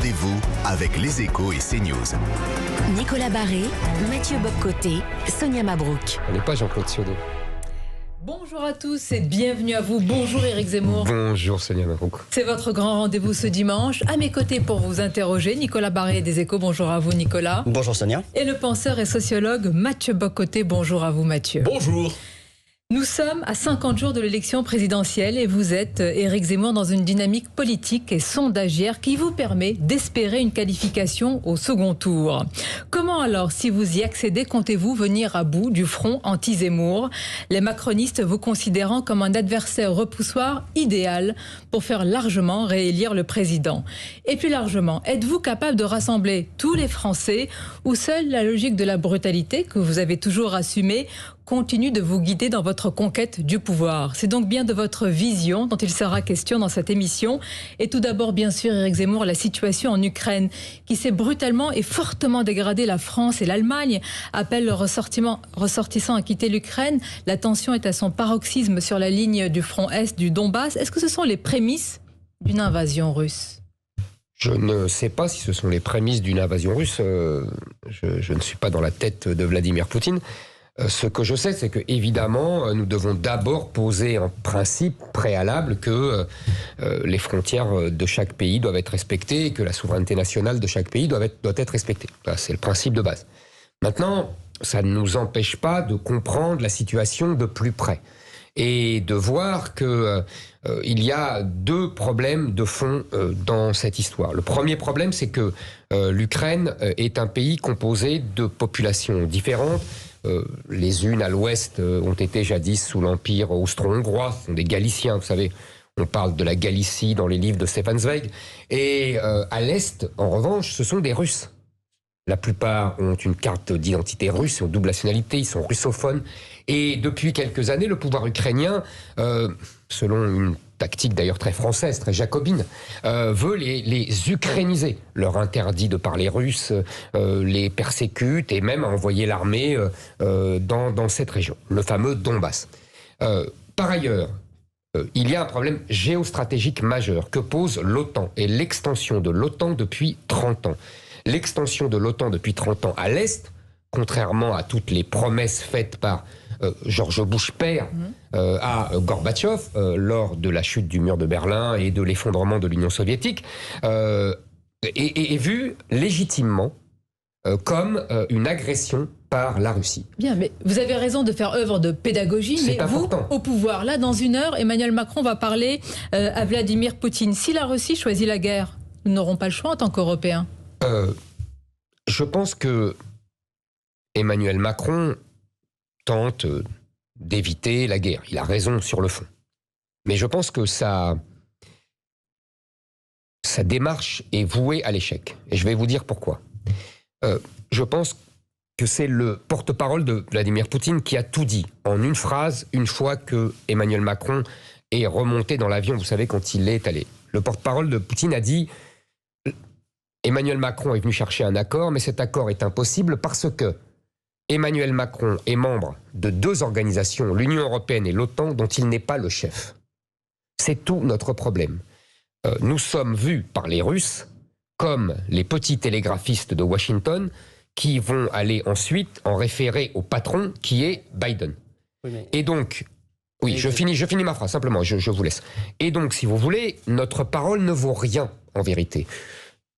rendez-vous avec Les Échos et CNews. Nicolas Barré, Mathieu Bobcoté, Sonia Mabrouk. On n'est pas Jean-Claude Siaudeau. Bonjour à tous et bienvenue à vous. Bonjour Éric Zemmour. Bonjour Sonia Mabrouk. C'est votre grand rendez-vous ce dimanche. À mes côtés pour vous interroger, Nicolas Barré des Échos. Bonjour à vous Nicolas. Bonjour Sonia. Et le penseur et sociologue Mathieu Bobcoté. Bonjour à vous Mathieu. Bonjour. Nous sommes à 50 jours de l'élection présidentielle et vous êtes, Éric Zemmour, dans une dynamique politique et sondagière qui vous permet d'espérer une qualification au second tour. Comment alors, si vous y accédez, comptez-vous venir à bout du front anti-Zemmour, les macronistes vous considérant comme un adversaire repoussoir idéal pour faire largement réélire le président? Et plus largement, êtes-vous capable de rassembler tous les Français ou seule la logique de la brutalité que vous avez toujours assumée continue de vous guider dans votre conquête du pouvoir? C'est donc bien de votre vision dont il sera question dans cette émission. Et tout d'abord, bien sûr, Éric Zemmour, la situation en Ukraine qui s'est brutalement et fortement dégradée. La France et l'Allemagne appellent leurs ressortissants à quitter l'Ukraine. La tension est à son paroxysme sur la ligne du front Est du Donbass. Est-ce que ce sont les prémices d'une invasion russe ? Je ne sais pas si ce sont les prémices d'une invasion russe. Je ne suis pas dans la tête de Vladimir Poutine. Ce que je sais, c'est que évidemment, nous devons d'abord poser un principe préalable que les frontières de chaque pays doivent être respectées et que la souveraineté nationale de chaque pays doit être respectée. C'est le principe de base. Maintenant, ça ne nous empêche pas de comprendre la situation de plus près et de voir que il y a deux problèmes de fond dans cette histoire. Le premier problème, c'est que l'Ukraine est un pays composé de populations différentes. Les unes à l'ouest ont été jadis sous l'empire austro-hongrois, ce sont des Galiciens, vous savez, on parle de la Galicie dans les livres de Stefan Zweig, et à l'est, en revanche, ce sont des Russes. La plupart ont une carte d'identité russe, ils ont double nationalité, ils sont russophones, et depuis quelques années, le pouvoir ukrainien, selon une tactique d'ailleurs très française, très jacobine, veut les ukrainiser, leur interdit de parler russe, les persécute et même envoyer l'armée dans cette région, le fameux Donbass. Par ailleurs, il y a un problème géostratégique majeur que pose l'OTAN et l'extension de l'OTAN depuis 30 ans. L'extension de l'OTAN depuis 30 ans à l'Est, contrairement à toutes les promesses faites par George Bush père à Gorbatchev lors de la chute du mur de Berlin et de l'effondrement de l'Union soviétique, est vue légitimement comme une agression par la Russie. Bien, mais vous avez raison de faire œuvre de pédagogie, mais important. Vous, au pouvoir, là, dans une heure, Emmanuel Macron va parler à Vladimir Poutine. Si la Russie choisit la guerre, nous n'aurons pas le choix en tant qu'Européens. Je pense que Emmanuel Macron tente d'éviter la guerre. Il a raison sur le fond. Mais je pense que sa démarche est vouée à l'échec. Et je vais vous dire pourquoi. Je pense que c'est le porte-parole de Vladimir Poutine qui a tout dit en une phrase, une fois que Emmanuel Macron est remonté dans l'avion, vous savez, quand il est allé. Le porte-parole de Poutine a dit: Emmanuel Macron est venu chercher un accord, mais cet accord est impossible parce que Emmanuel Macron est membre de deux organisations, l'Union européenne et l'OTAN, dont il n'est pas le chef. C'est tout notre problème. Nous sommes vus par les Russes comme les petits télégraphistes de Washington qui vont aller ensuite en référer au patron qui est Biden. Oui, mais... Et donc, oui, je finis ma phrase, simplement, je vous laisse. Et donc, si vous voulez, notre parole ne vaut rien, en vérité.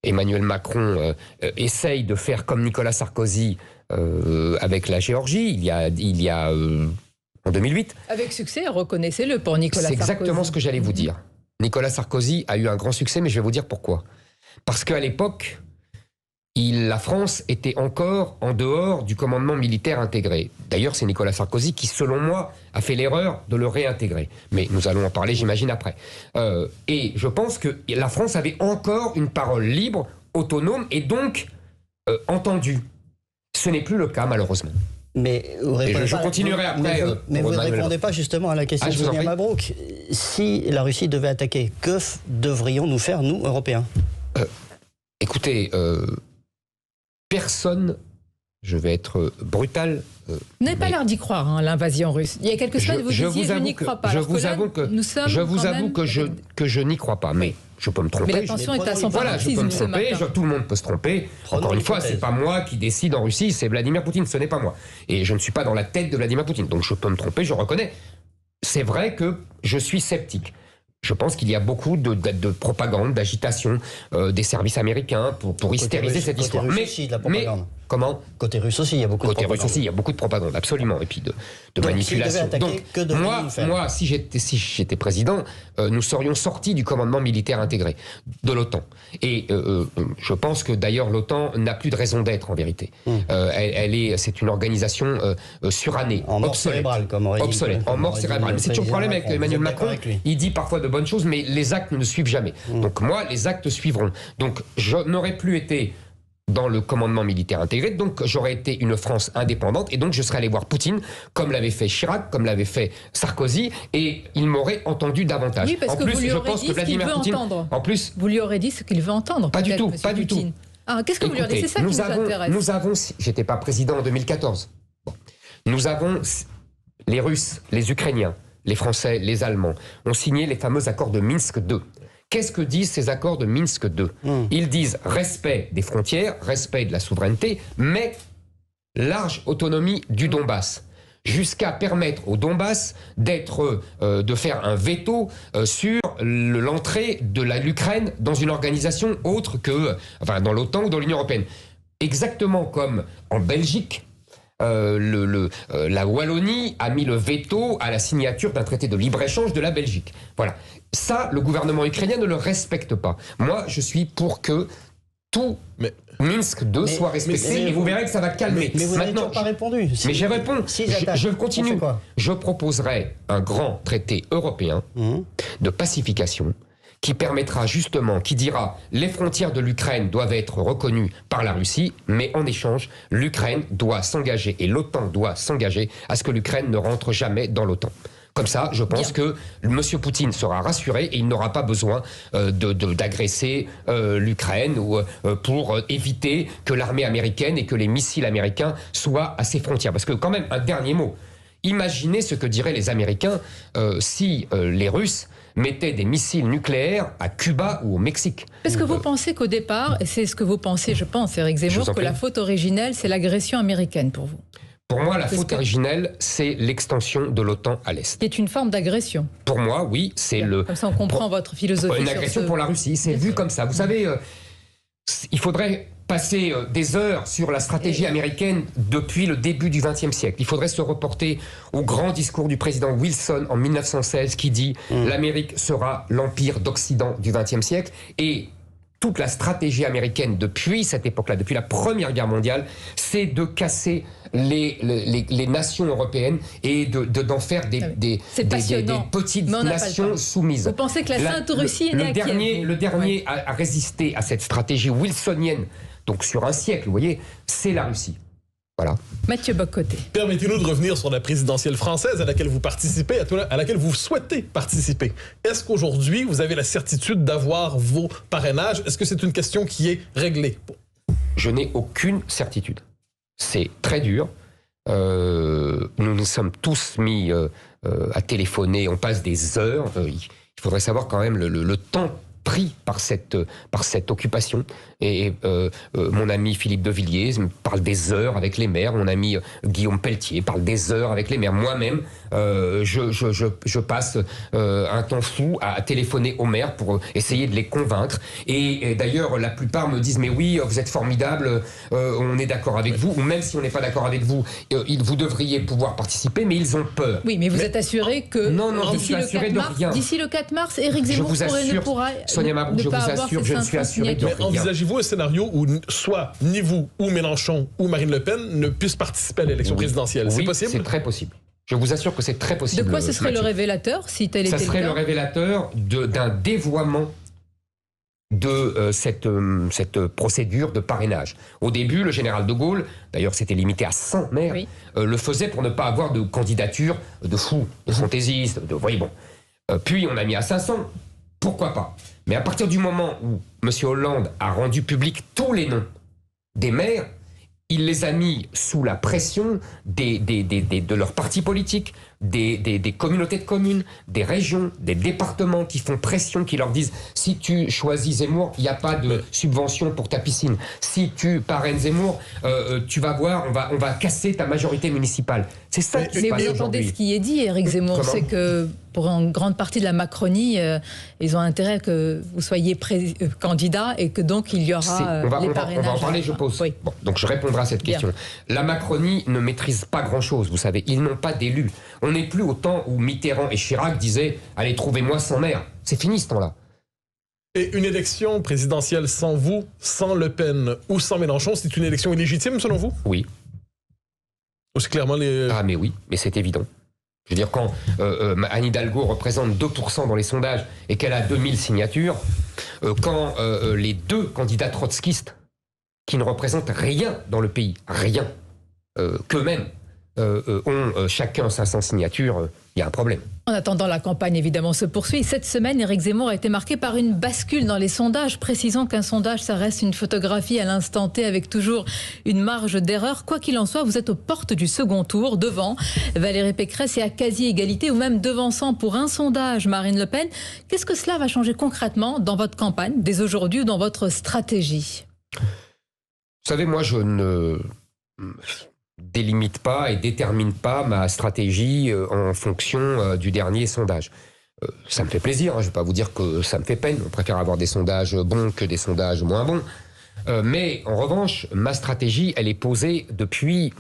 Emmanuel Macron essaye de faire comme Nicolas Sarkozy avec la Géorgie, il y a en 2008. Avec succès, reconnaissez-le pour Nicolas Sarkozy. C'est exactement ce que j'allais vous dire. Nicolas Sarkozy a eu un grand succès, mais je vais vous dire pourquoi. Parce qu'à l'époque, la France était encore en dehors du commandement militaire intégré. D'ailleurs, c'est Nicolas Sarkozy qui, selon moi, a fait l'erreur de le réintégrer. Mais nous allons en parler, j'imagine, après. Et je pense que la France avait encore une parole libre, autonome, et donc entendue. Ce n'est plus le cas, malheureusement. Mais je continuerai après. Mais vous ne répondez pas justement à la question de Sonia Mabrouk. Si la Russie devait attaquer, que devrions-nous faire, nous, Européens ? Écoutez, personne, je vais être brutal. Vous n'avez pas l'air d'y croire, hein, l'invasion russe. Il y a quelques semaines, vous disiez je n'y crois pas. Je vous avoue que je n'y crois pas. Mais je peux me tromper. Mais l'attention est à son paroxysme ce matin. Tout le monde peut se tromper. Encore une fois, c'est pas moi qui décide en Russie, c'est Vladimir Poutine, ce n'est pas moi. Et je ne suis pas dans la tête de Vladimir Poutine. Donc je peux me tromper, je reconnais. C'est vrai que je suis sceptique. Je pense qu'il y a beaucoup de propagande, d'agitation des services américains pour hystériser cette histoire. Mais comment ? Côté russe aussi, il y a beaucoup de propagande. Côté russe aussi, il y a beaucoup de propagande, absolument. Et puis de manipulation. Donc, moi, si j'étais président, nous serions sortis du commandement militaire intégré de l'OTAN. Et je pense que d'ailleurs l'OTAN n'a plus de raison d'être en vérité. C'est une organisation surannée, en mort cérébrale, comme aurait dit. Obsolète, en mort cérébrale. C'est toujours le problème avec Emmanuel Macron. Il dit parfois de bonnes choses, mais les actes ne suivent jamais. Donc moi, les actes suivront. Donc je n'aurais plus été dans le commandement militaire intégré, donc j'aurais été une France indépendante, et donc je serais allé voir Poutine, comme l'avait fait Chirac, comme l'avait fait Sarkozy, et il m'aurait entendu davantage. Oui, parce que vous lui aurez dit ce qu'il veut entendre. En plus, vous lui aurez dit ce qu'il veut entendre. Pas du tout, pas du tout. Ah, qu'est-ce que vous lui aurez dit? C'est ça qui nous intéresse. Nous avons, j'étais pas président en 2014. Bon. Nous avons les Russes, les Ukrainiens, les Français, les Allemands ont signé les fameux accords de Minsk II. Qu'est-ce que disent ces accords de Minsk II? Ils disent respect des frontières, respect de la souveraineté, mais large autonomie du Donbass, jusqu'à permettre au Donbass de faire un veto sur l'entrée de l'Ukraine dans une organisation autre que, enfin, dans l'OTAN ou dans l'Union européenne. Exactement comme en Belgique. La Wallonie a mis le veto à la signature d'un traité de libre-échange de la Belgique. Voilà. Ça, le gouvernement ukrainien ne le respecte pas. Moi, je suis pour que tout Minsk II soit respecté, et vous verrez que ça va calmer. Mais vous n'avez toujours pas répondu. Mais j'y réponds. Je continue. Je proposerai un grand traité européen de pacification qui permettra justement, qui dira les frontières de l'Ukraine doivent être reconnues par la Russie, mais en échange, l'Ukraine doit s'engager et l'OTAN doit s'engager à ce que l'Ukraine ne rentre jamais dans l'OTAN. Comme ça, je pense que M. Poutine sera rassuré et il n'aura pas besoin d'agresser l'Ukraine pour éviter que l'armée américaine et que les missiles américains soient à ses frontières. Parce que quand même, un dernier mot, imaginez ce que diraient les Américains si les Russes mettaient des missiles nucléaires à Cuba ou au Mexique. Est-ce que vous pensez qu'au départ, et c'est ce que vous pensez, je pense, Éric Zemmour, que la faute originelle, c'est l'agression américaine pour vous? Pour moi, la faute originelle, c'est l'extension de l'OTAN à l'Est. C'est une forme d'agression. Pour moi, oui, c'est Comme ça, on comprend votre philosophie. Une agression pour la Russie, c'est vu comme ça. Vous savez, il faudrait passer des heures sur la stratégie américaine depuis le début du XXe siècle. Il faudrait se reporter au grand discours du président Wilson en 1916 qui dit « L'Amérique sera l'empire d'Occident du XXe siècle » et toute la stratégie américaine depuis cette époque-là, depuis la Première Guerre mondiale, c'est de casser les nations européennes et d'en faire des petites nations soumises. Vous pensez que la Sainte Russie est née à Kiev? Le dernier à résister à cette stratégie wilsonienne, donc sur un siècle, vous voyez, c'est la Russie. Voilà. Mathieu Bock-Côté. Permettez-nous de revenir sur la présidentielle française à laquelle vous participez, à laquelle vous souhaitez participer. Est-ce qu'aujourd'hui, vous avez la certitude d'avoir vos parrainages? Est-ce que c'est une question qui est réglée? Je n'ai aucune certitude. C'est très dur. Nous nous sommes tous mis à téléphoner. On passe des heures. Il faudrait savoir quand même le temps pris par cette occupation. Et mon ami Philippe de Villiers parle des heures avec les maires. Mon ami Guillaume Pelletier parle des heures avec les maires. Moi-même, je passe un temps fou à téléphoner aux maires pour essayer de les convaincre. Et d'ailleurs, la plupart me disent « Mais oui, vous êtes formidable, on est d'accord avec vous. » Ou même si on n'est pas d'accord avec vous, vous devriez pouvoir participer, mais ils ont peur. Oui, mais vous êtes assuré que d'ici le 4 mars, Éric Zemmour ne pourra... Sonia Mabrouk, je vous assure, je ne suis assuré de rien. Mais envisagez-vous un scénario où soit ni vous, ou Mélenchon, ou Marine Le Pen ne puissent participer à l'élection présidentielle? C'est possible? C'est très possible. Je vous assure que c'est très possible. De quoi ce serait le révélateur, si tel était le cas? Ça serait le révélateur d'un dévoiement de cette procédure de parrainage. Au début, le général de Gaulle, d'ailleurs c'était limité à 100 maires, le faisait pour ne pas avoir de candidature de fous, de fantaisistes, voyez bon. Puis on a mis à 500, pourquoi pas? Mais à partir du moment où M. Hollande a rendu public tous les noms des maires, il les a mis sous la pression de leurs partis politiques, des communautés de communes, des régions, des départements qui font pression, qui leur disent si tu choisis Zemmour, il n'y a pas de subvention pour ta piscine. Si tu parraines Zemmour, tu vas voir, on va casser ta majorité municipale. C'est ça qui se passe aujourd'hui. Mais vous entendez ce qui est dit, Éric Zemmour, c'est que pour une grande partie de la Macronie, ils ont intérêt que vous soyez candidat et que donc il y aura les parrainages. On va en parler, je pose. Oui. Bon, donc je répondrai à cette question. La Macronie ne maîtrise pas grand-chose, vous savez. Ils n'ont pas d'élus. On n'est plus au temps où Mitterrand et Chirac disaient « Allez, trouvez-moi 100 maires ». C'est fini ce temps-là. Et une élection présidentielle sans vous, sans Le Pen ou sans Mélenchon, c'est une élection illégitime selon vous? Oui. C'est clairement les... Ah mais oui, mais c'est évident. Je veux dire, quand Anne Hidalgo représente 2% dans les sondages et qu'elle a 2000 signatures, quand les deux candidats trotskistes, qui ne représentent rien dans le pays, rien, qu'eux-mêmes ont chacun 500 signatures, il y a un problème. En attendant, la campagne évidemment se poursuit. Cette semaine, Éric Zemmour a été marqué par une bascule dans les sondages. Précisons qu'un sondage, ça reste une photographie à l'instant T avec toujours une marge d'erreur. Quoi qu'il en soit, vous êtes aux portes du second tour, devant Valérie Pécresse et à quasi-égalité ou même devançant pour un sondage Marine Le Pen. Qu'est-ce que cela va changer concrètement dans votre campagne, dès aujourd'hui, ou dans votre stratégie? Vous savez, moi, je ne délimite pas et détermine pas ma stratégie en fonction du dernier sondage. Ça me fait plaisir, hein, je ne vais pas vous dire que ça me fait peine, on préfère avoir des sondages bons que des sondages moins bons. Mais en revanche, ma stratégie, elle est posée depuis,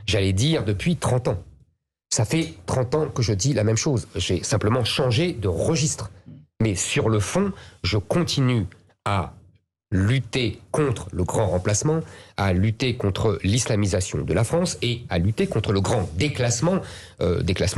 j'allais dire, depuis 30 ans. Ça fait 30 ans que je dis la même chose. J'ai simplement changé de registre. Mais sur le fond, je continue à lutter contre le grand remplacement, à lutter contre l'islamisation de la France et à lutter contre le grand déclassement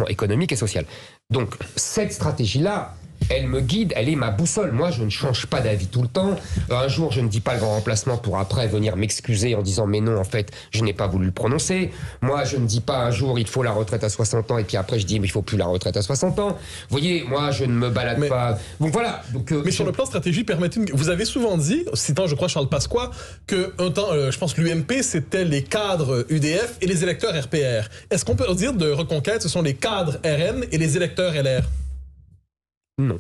économique et social. Donc cette stratégie-là, elle me guide, elle est ma boussole. Moi, je ne change pas d'avis tout le temps. Un jour, je ne dis pas le grand remplacement pour après venir m'excuser en disant « mais non, en fait, je n'ai pas voulu le prononcer ». Moi, je ne dis pas un jour « il faut la retraite à 60 ans » et puis après, je dis « mais il ne faut plus la retraite à 60 ans ». Vous voyez, moi, je ne me balade pas. Donc voilà. Donc, mais sur le plan stratégie, vous avez souvent dit, citant, je crois, Charles Pasqua, qu'un temps, je pense que l'UMP, c'était les cadres UDF et les électeurs RPR. Est-ce qu'on peut dire de Reconquête, ce sont les cadres RN et les électeurs LR? Non.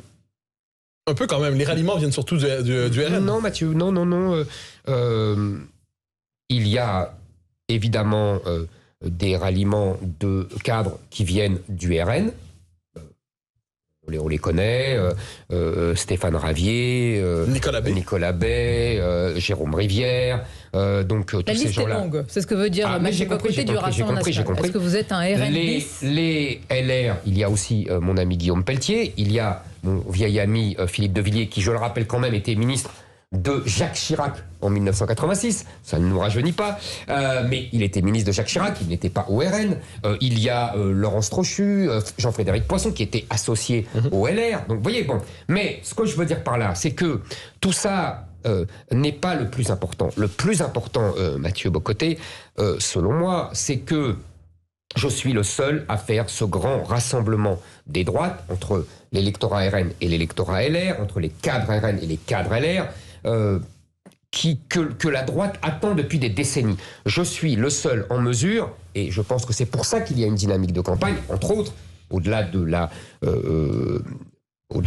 Un peu quand même. Les ralliements viennent surtout du RN. Non, Mathieu, non. Il y a évidemment des ralliements de cadres qui viennent du RN. On les connaît. Stéphane Ravier, Nicolas Bay, Jérôme Rivière. Donc, la liste est longue. C'est ce que veut dire Mathieu Bocoté du Rassemblement national. Est-ce que vous êtes un RN bis? Les LR, il y a aussi mon ami Guillaume Pelletier. Il y a mon vieil ami Philippe de Villiers, qui, je le rappelle quand même, était ministre de Jacques Chirac en 1986, ça ne nous rajeunit pas, mais il était ministre de Jacques Chirac, il n'était pas au RN. Il y a Laurence Trochu, Jean-Frédéric Poisson qui était associé au LR. Donc vous voyez, bon. Mais ce que je veux dire par là, c'est que tout ça n'est pas le plus important. Le plus important, Mathieu Bocoté, selon moi, c'est que je suis le seul à faire ce grand rassemblement des droites entre l'électorat RN et l'électorat LR, entre les cadres RN et les cadres LR, que la droite attend depuis des décennies. Je suis le seul en mesure, et je pense que c'est pour ça qu'il y a une dynamique de campagne, entre autres, au-delà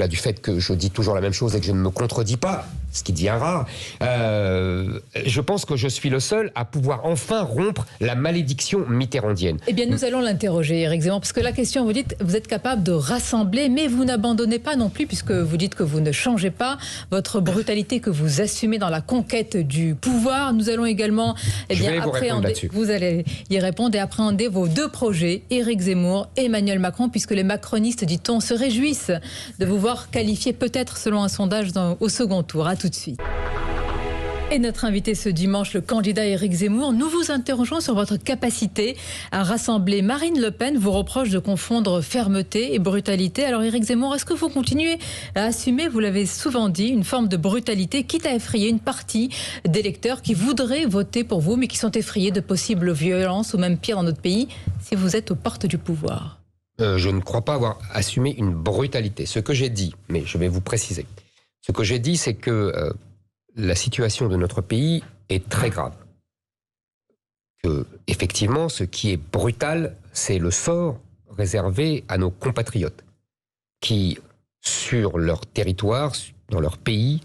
du fait que je dis toujours la même chose et que je ne me contredis pas, ce qui devient rare, je pense que je suis le seul à pouvoir enfin rompre la malédiction mitterrandienne. Eh bien, nous allons l'interroger, Éric Zemmour, parce que la question, vous dites, vous êtes capable de rassembler, mais vous n'abandonnez pas non plus, puisque vous dites que vous ne changez pas votre brutalité que vous assumez dans la conquête du pouvoir. Nous allons également appréhender, vous allez y répondre et appréhender vos deux projets, Éric Zemmour et Emmanuel Macron, puisque les macronistes, dit-on, se réjouissent de vous voir qualifié peut-être selon un sondage au second tour. À tout de suite. Et notre invité ce dimanche, le candidat Éric Zemmour, nous vous interrogeons sur votre capacité à rassembler. Marine Le Pen vous reproche de confondre fermeté et brutalité. Alors Éric Zemmour, est-ce que vous continuez à assumer, vous l'avez souvent dit, une forme de brutalité, quitte à effrayer une partie d'électeurs qui voudraient voter pour vous, mais qui sont effrayés de possibles violences ou même pire dans notre pays, si vous êtes aux portes du pouvoir? Je ne crois pas avoir assumé une brutalité. Ce que j'ai dit, mais je vais vous préciser, ce que j'ai dit, c'est que la situation de notre pays est très grave. que, effectivement, ce qui est brutal, c'est le sort réservé à nos compatriotes qui, sur leur territoire, dans leur pays,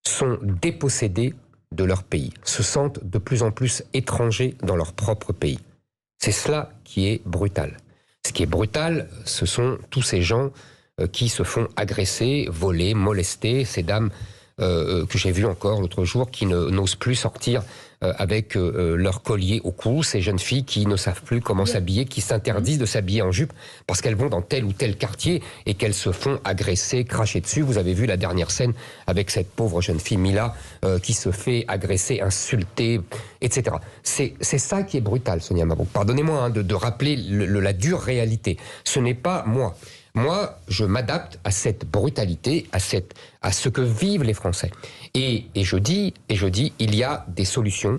sont dépossédés de leur pays, se sentent de plus en plus étrangers dans leur propre pays. C'est cela qui est brutal. Ce qui est brutal, ce sont tous ces gens qui se font agresser, voler, molester, ces dames que j'ai vues encore l'autre jour qui n'osent plus sortir avec leur collier au cou, ces jeunes filles qui ne savent plus comment s'habiller, qui s'interdisent de s'habiller en jupe parce qu'elles vont dans tel ou tel quartier et qu'elles se font agresser, cracher dessus. Vous avez vu la dernière scène avec cette pauvre jeune fille Mila qui se fait agresser, insulter, etc. C'est ça qui est brutal, Sonia Mabrouk. Pardonnez-moi de rappeler la dure réalité. Ce n'est pas moi. Moi, je m'adapte à cette brutalité, à ce que vivent les Français. Et je dis, il y a des solutions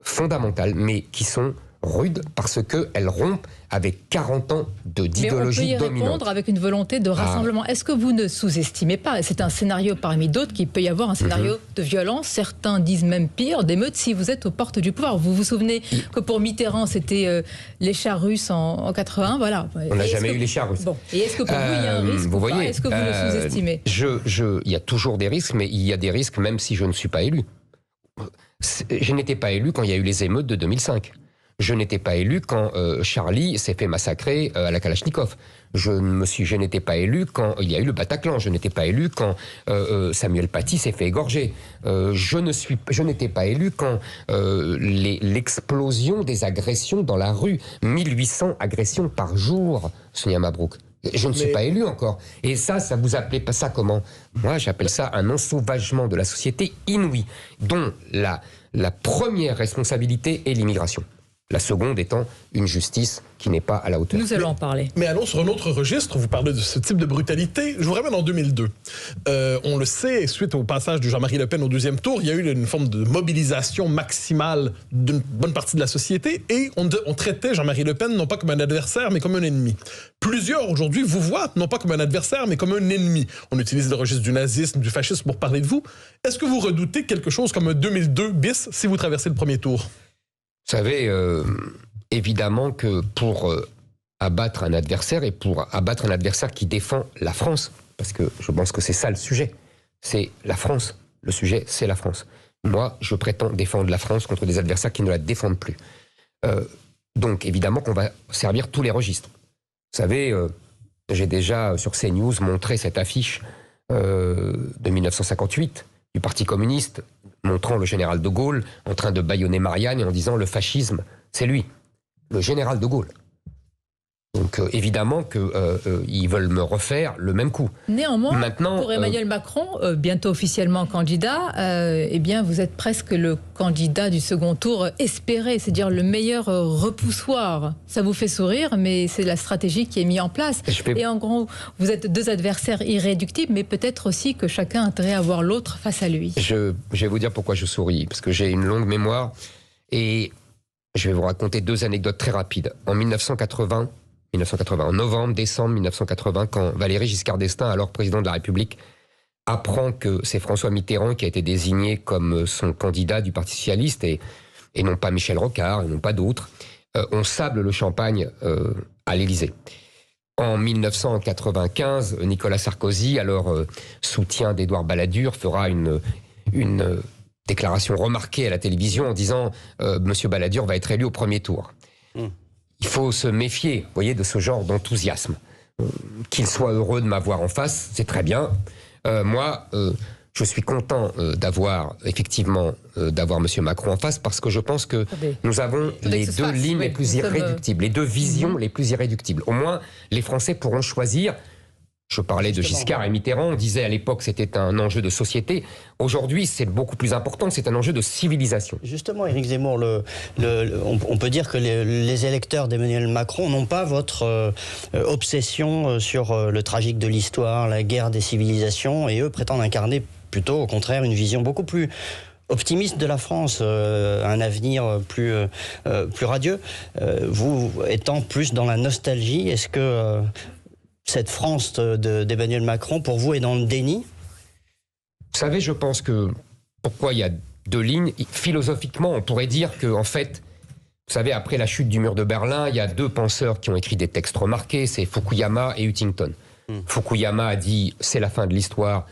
fondamentales, mais qui sont rudes parce qu'elles rompent avec 40 ans d'idéologie dominante. Mais on peut y répondre avec une volonté de rassemblement. Est-ce que vous ne sous-estimez pas, c'est un scénario parmi d'autres, qu'il peut y avoir un scénario de violence, certains disent même pire, d'émeutes si vous êtes aux portes du pouvoir. Vous vous souvenez que pour Mitterrand, c'était les chars russes en 80, voilà. On n'a jamais eu les chars russes. Bon. Et est-ce que pour vous, il y a un risque ou pas ? Est-ce que vous le sous-estimez ? Il y a toujours des risques, mais il y a des risques même si je ne suis pas élu. Je n'étais pas élu quand il y a eu les émeutes de 2005. Je n'étais pas élu quand Charlie s'est fait massacrer à la Kalachnikov. Je n'étais pas élu quand il y a eu le Bataclan. Je n'étais pas élu quand Samuel Paty s'est fait égorger. Je n'étais pas élu quand l'explosion des agressions dans la rue. 1800 agressions par jour, Sonia Mabrouk. Je ne suis pas élu encore. Et ça vous appelez pas ça comment ? Moi, j'appelle ça un ensauvagement de la société inouï, dont la première responsabilité est l'immigration. La seconde étant une justice qui n'est pas à la hauteur. Nous allons en parler. Mais allons sur un autre registre. Vous parlez de ce type de brutalité. Je vous ramène en 2002. On le sait, suite au passage de Jean-Marie Le Pen au deuxième tour, il y a eu une forme de mobilisation maximale d'une bonne partie de la société et on traitait Jean-Marie Le Pen non pas comme un adversaire, mais comme un ennemi. Plusieurs, aujourd'hui, vous voient non pas comme un adversaire, mais comme un ennemi. On utilise le registre du nazisme, du fascisme pour parler de vous. Est-ce que vous redoutez quelque chose comme un 2002 bis si vous traversez le premier tour ? Vous savez, évidemment que pour abattre un adversaire et pour abattre un adversaire qui défend la France, parce que je pense que c'est ça le sujet, c'est la France. Le sujet, c'est la France. Moi, je prétends défendre la France contre des adversaires qui ne la défendent plus. Donc, évidemment qu'on va servir tous les registres. Vous savez, j'ai déjà sur CNews montré cette affiche de 1958 du Parti communiste, montrant le général de Gaulle en train de bâillonner Marianne et en disant « le fascisme, c'est lui, le général de Gaulle ». Donc évidemment qu'ils veulent me refaire le même coup. Néanmoins, pour Emmanuel Macron, bientôt officiellement candidat, eh bien vous êtes presque le candidat du second tour espéré, c'est-à-dire le meilleur repoussoir. Ça vous fait sourire, mais c'est la stratégie qui est mise en place. Et en gros, vous êtes deux adversaires irréductibles, mais peut-être aussi que chacun a intérêt à voir l'autre face à lui. Je vais vous dire pourquoi je souris, parce que j'ai une longue mémoire et je vais vous raconter deux anecdotes très rapides. En 1980, en novembre, décembre 1980, quand Valéry Giscard d'Estaing, alors président de la République, apprend que c'est François Mitterrand qui a été désigné comme son candidat du Parti socialiste et non pas Michel Rocard et non pas d'autres, on sable le champagne à l'Élysée. En 1995, Nicolas Sarkozy, alors soutien d'Édouard Balladur, fera une déclaration remarquée à la télévision en disant Monsieur Balladur va être élu au premier tour. Il faut se méfier, vous voyez, de ce genre d'enthousiasme. Qu'il soit heureux de m'avoir en face, c'est très bien. Moi, je suis content d'avoir M. Macron en face parce que je pense que nous avons les deux lignes les plus irréductibles, les deux visions les plus irréductibles. Au moins, les Français pourront choisir. Je parlais de Giscard et Mitterrand, on disait à l'époque c'était un enjeu de société. Aujourd'hui, c'est beaucoup plus important, c'est un enjeu de civilisation. Justement, Éric Zemmour, on peut dire que les électeurs d'Emmanuel Macron n'ont pas votre obsession sur le tragique de l'histoire, la guerre des civilisations, et eux prétendent incarner plutôt, au contraire, une vision beaucoup plus optimiste de la France, un avenir plus radieux. Vous étant plus dans la nostalgie, est-ce que cette France d'Emmanuel Macron, pour vous, est dans le déni ? Vous savez, je pense que pourquoi il y a deux lignes, philosophiquement, on pourrait dire que, en fait, Vous savez, après la chute du mur de Berlin, il y a 2 penseurs qui ont écrit des textes remarqués, c'est Fukuyama et Huntington. Fukuyama a dit « c'est la fin de l'histoire ».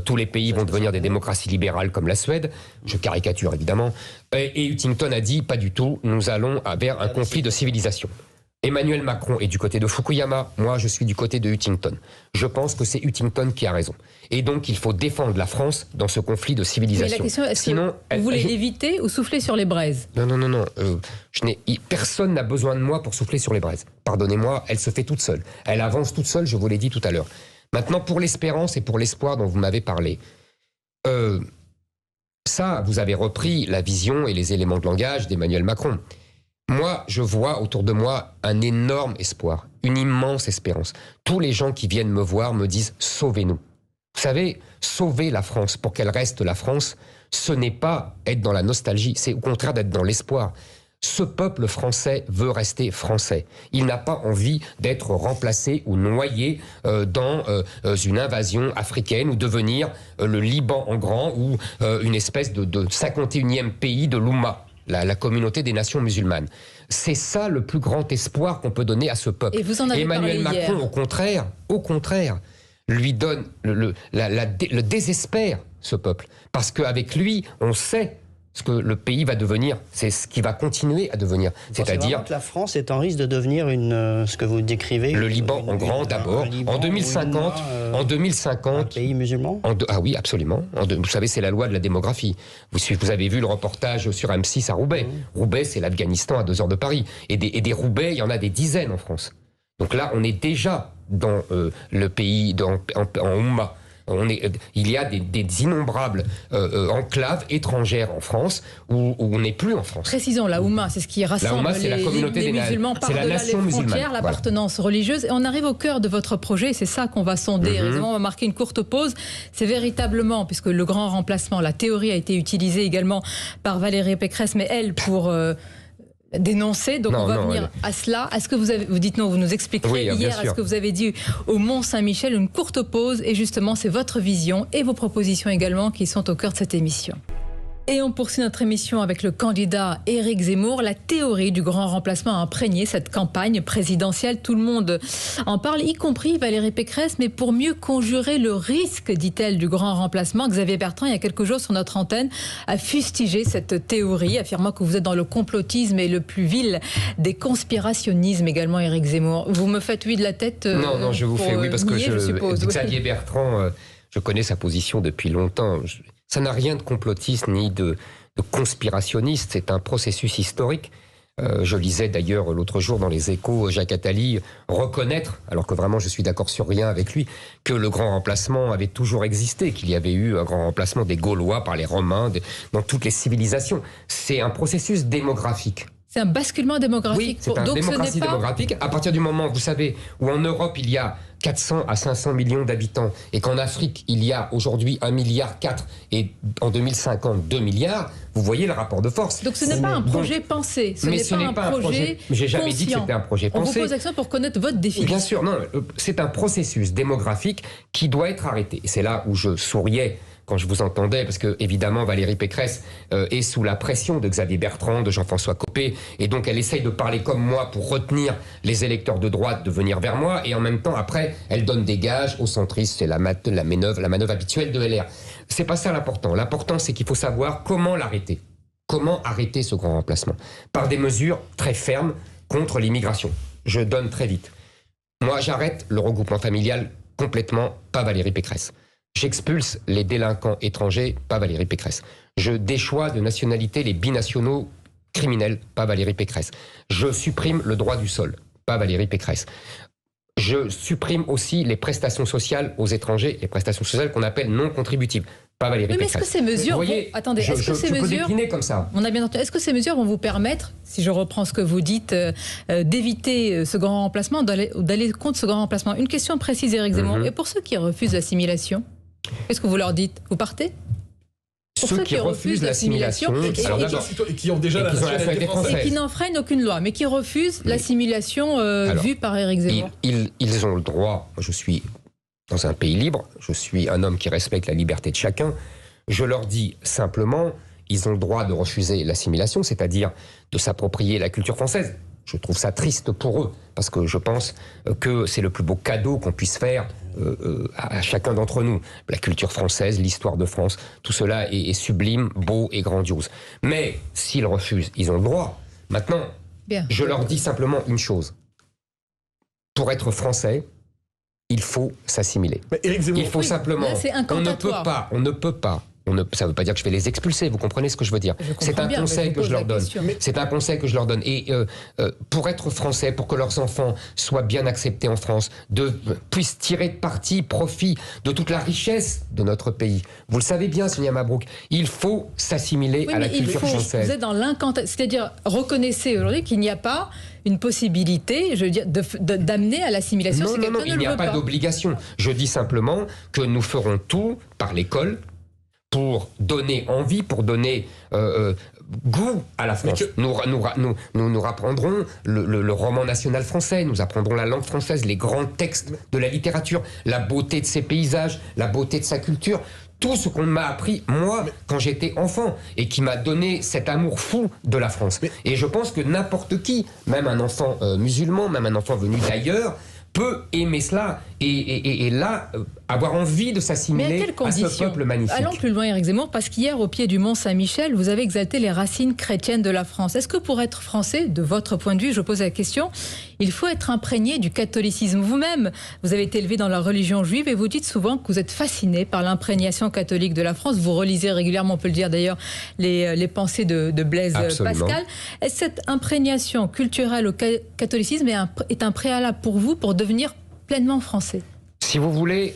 Tous les pays vont devenir des démocraties libérales comme la Suède, je caricature évidemment, et Huntington a dit pas du tout, nous allons vers un conflit de civilisation. Emmanuel Macron est du côté de Fukuyama, moi je suis du côté de Huntington. Je pense que c'est Huntington qui a raison. Et donc il faut défendre la France dans ce conflit de civilisation. Mais la question, est-ce que vous voulez éviter ou souffler sur les braises? Non. Personne n'a besoin de moi pour souffler sur les braises. Pardonnez-moi, elle se fait toute seule. Elle avance toute seule, je vous l'ai dit tout à l'heure. Maintenant, pour l'espérance et pour l'espoir dont vous m'avez parlé, ça, vous avez repris la vision et les éléments de langage d'Emmanuel Macron. Moi, je vois autour de moi un énorme espoir, une immense espérance. Tous les gens qui viennent me voir me disent « sauvez-nous ». Vous savez, sauver la France pour qu'elle reste la France, ce n'est pas être dans la nostalgie, c'est au contraire d'être dans l'espoir. Ce peuple français veut rester français. Il n'a pas envie d'être remplacé ou noyé dans une invasion africaine ou devenir le Liban en grand ou une espèce de 51e pays de l'Oumma, la communauté des nations musulmanes. C'est ça le plus grand espoir qu'on peut donner à ce peuple. Et vous en avez Emmanuel parlé Macron, hier. au contraire, lui donne le désespère, ce peuple. Parce qu'avec lui, on sait ce que le pays va devenir, c'est ce qui va continuer à devenir. C'est-à-dire la France est en risque de devenir ce que vous décrivez. Le Liban en grand d'abord. En 2050, un pays musulman. Ah oui, absolument. Vous savez, c'est la loi de la démographie. Vous avez vu le reportage sur M6 à Roubaix. Roubaix, c'est l'Afghanistan à 2 heures de Paris. Et des Roubaix, il y en a des dizaines en France. Donc là, on est déjà dans le pays en Oumma. Il y a des innombrables enclaves étrangères en France où on n'est plus en France. Précisons, la Oumma, c'est ce qui rassemble les musulmans par-delà les frontières, l'appartenance religieuse. Et on arrive au cœur de votre projet, c'est ça qu'on va sonder. On va marquer une courte pause. C'est véritablement, puisque le grand remplacement, la théorie a été utilisée également par Valérie Pécresse, mais elle pour... dénoncer, donc on va venir à cela. Est-ce que vous dites non, vous nous expliquerez hier, est-ce que vous avez dit au Mont-Saint-Michel, une courte pause, et justement c'est votre vision et vos propositions également qui sont au cœur de cette émission. Et on poursuit notre émission avec le candidat Éric Zemmour. La théorie du grand remplacement a imprégné cette campagne présidentielle. Tout le monde en parle, y compris Valérie Pécresse. Mais pour mieux conjurer le risque, dit-elle, du grand remplacement, Xavier Bertrand, il y a quelques jours sur notre antenne, a fustigé cette théorie, affirmant que vous êtes dans le complotisme et le plus vil des conspirationnismes également, Éric Zemmour. Vous me faites oui de la tête Non, je vous fais oui parce que Xavier Bertrand, je connais sa position depuis longtemps. Ça n'a rien de complotiste ni de conspirationniste, c'est un processus historique. Je lisais d'ailleurs l'autre jour dans les Échos Jacques Attali reconnaître, alors que vraiment je suis d'accord sur rien avec lui, que le grand remplacement avait toujours existé, qu'il y avait eu un grand remplacement des Gaulois par les Romains, dans toutes les civilisations. C'est un processus démographique. C'est un basculement démographique. Oui, c'est une démocratie démographique. À partir du moment, vous savez, où en Europe il y a 400 à 500 millions d'habitants et qu'en Afrique il y a aujourd'hui 1,4 milliard et en 2050 2 milliards, vous voyez le rapport de force. Donc ce n'est pas un projet pensé, ce n'est pas un projet mais j'ai jamais dit que c'était un projet pensé. On vous pose la question pour connaître votre définition. Bien sûr, non, c'est un processus démographique qui doit être arrêté. Et c'est là où je souriais quand je vous entendais, parce que évidemment Valérie Pécresse est sous la pression de Xavier Bertrand, de Jean-François Copé, et donc elle essaye de parler comme moi pour retenir les électeurs de droite de venir vers moi, et en même temps après elle donne des gages aux centristes, c'est la manœuvre habituelle de LR. C'est pas ça l'important. L'important c'est qu'il faut savoir comment l'arrêter. Comment arrêter ce grand remplacement? Par des mesures très fermes contre l'immigration. Je donne très vite. Moi j'arrête le regroupement familial complètement, pas Valérie Pécresse. J'expulse les délinquants étrangers, pas Valérie Pécresse. Je déchois de nationalité les binationaux criminels, pas Valérie Pécresse. Je supprime le droit du sol, pas Valérie Pécresse. Je supprime aussi les prestations sociales aux étrangers, les prestations sociales qu'on appelle non contributives, pas Valérie Pécresse. Mais est-ce que ces mesures attendez, est-ce que ces mesures, peux décliner comme ça. On a bien entendu. Est-ce que ces mesures vont vous permettre, si je reprends ce que vous dites, d'éviter ce grand remplacement, d'aller contre ce grand remplacement? Une question précise, Éric Zemmour. Et pour ceux qui refusent l'assimilation, qu'est-ce que vous leur dites? Vous partez? Pour ceux qui refusent l'assimilation et qui ont déjà la nationalité française. Et qui n'enfreignent aucune loi, mais qui refusent l'assimilation vue par Éric Zemmour. Ils ont le droit. Je suis dans un pays libre. Je suis un homme qui respecte la liberté de chacun. Je leur dis simplement, ils ont le droit de refuser l'assimilation, c'est-à-dire de s'approprier la culture française. Je trouve ça triste pour eux, parce que je pense que c'est le plus beau cadeau qu'on puisse faire à chacun d'entre nous. La culture française, l'histoire de France, tout cela est sublime, beau et grandiose. Mais s'ils refusent, ils ont le droit. Maintenant, je leur dis simplement une chose. Pour être français, il faut s'assimiler. Il faut simplement... Là, c'est incantatoire. On ne peut pas. Ça ne veut pas dire que je vais les expulser, vous comprenez ce que je veux dire. C'est un conseil que je leur donne. C'est un conseil que je leur donne. Et pour être français, pour que leurs enfants soient bien acceptés en France, puissent tirer parti, profit de toute la richesse de notre pays. Vous le savez bien, Sonia Mabrouk, il faut s'assimiler à la culture française. Vous êtes dans l'incantation, c'est-à-dire reconnaissez aujourd'hui qu'il n'y a pas une possibilité, je veux dire, d'amener à l'assimilation. Non, il n'y a pas d'obligation. Je dis simplement que nous ferons tout par l'école pour donner envie, pour donner goût à la France. Nous rapprendrons le roman national français, nous apprendrons la langue française, les grands textes de la littérature, la beauté de ses paysages, la beauté de sa culture, tout ce qu'on m'a appris, moi, quand j'étais enfant, et qui m'a donné cet amour fou de la France. Et je pense que n'importe qui, même un enfant musulman, même un enfant venu d'ailleurs, peut aimer cela et là avoir envie de s'assimiler à ce peuple magnifique. Allons plus loin, Éric Zemmour, parce qu'hier, au pied du Mont Saint-Michel, vous avez exalté les racines chrétiennes de la France. Est-ce que pour être français, de votre point de vue, je pose la question, il faut être imprégné du catholicisme vous-même? Vous avez été élevé dans la religion juive et vous dites souvent que vous êtes fasciné par l'imprégnation catholique de la France. Vous relisez régulièrement, on peut le dire d'ailleurs, les pensées de Blaise Pascal. Est-ce que cette imprégnation culturelle au catholicisme est un préalable pour vous pour devenir pleinement français? Si vous voulez,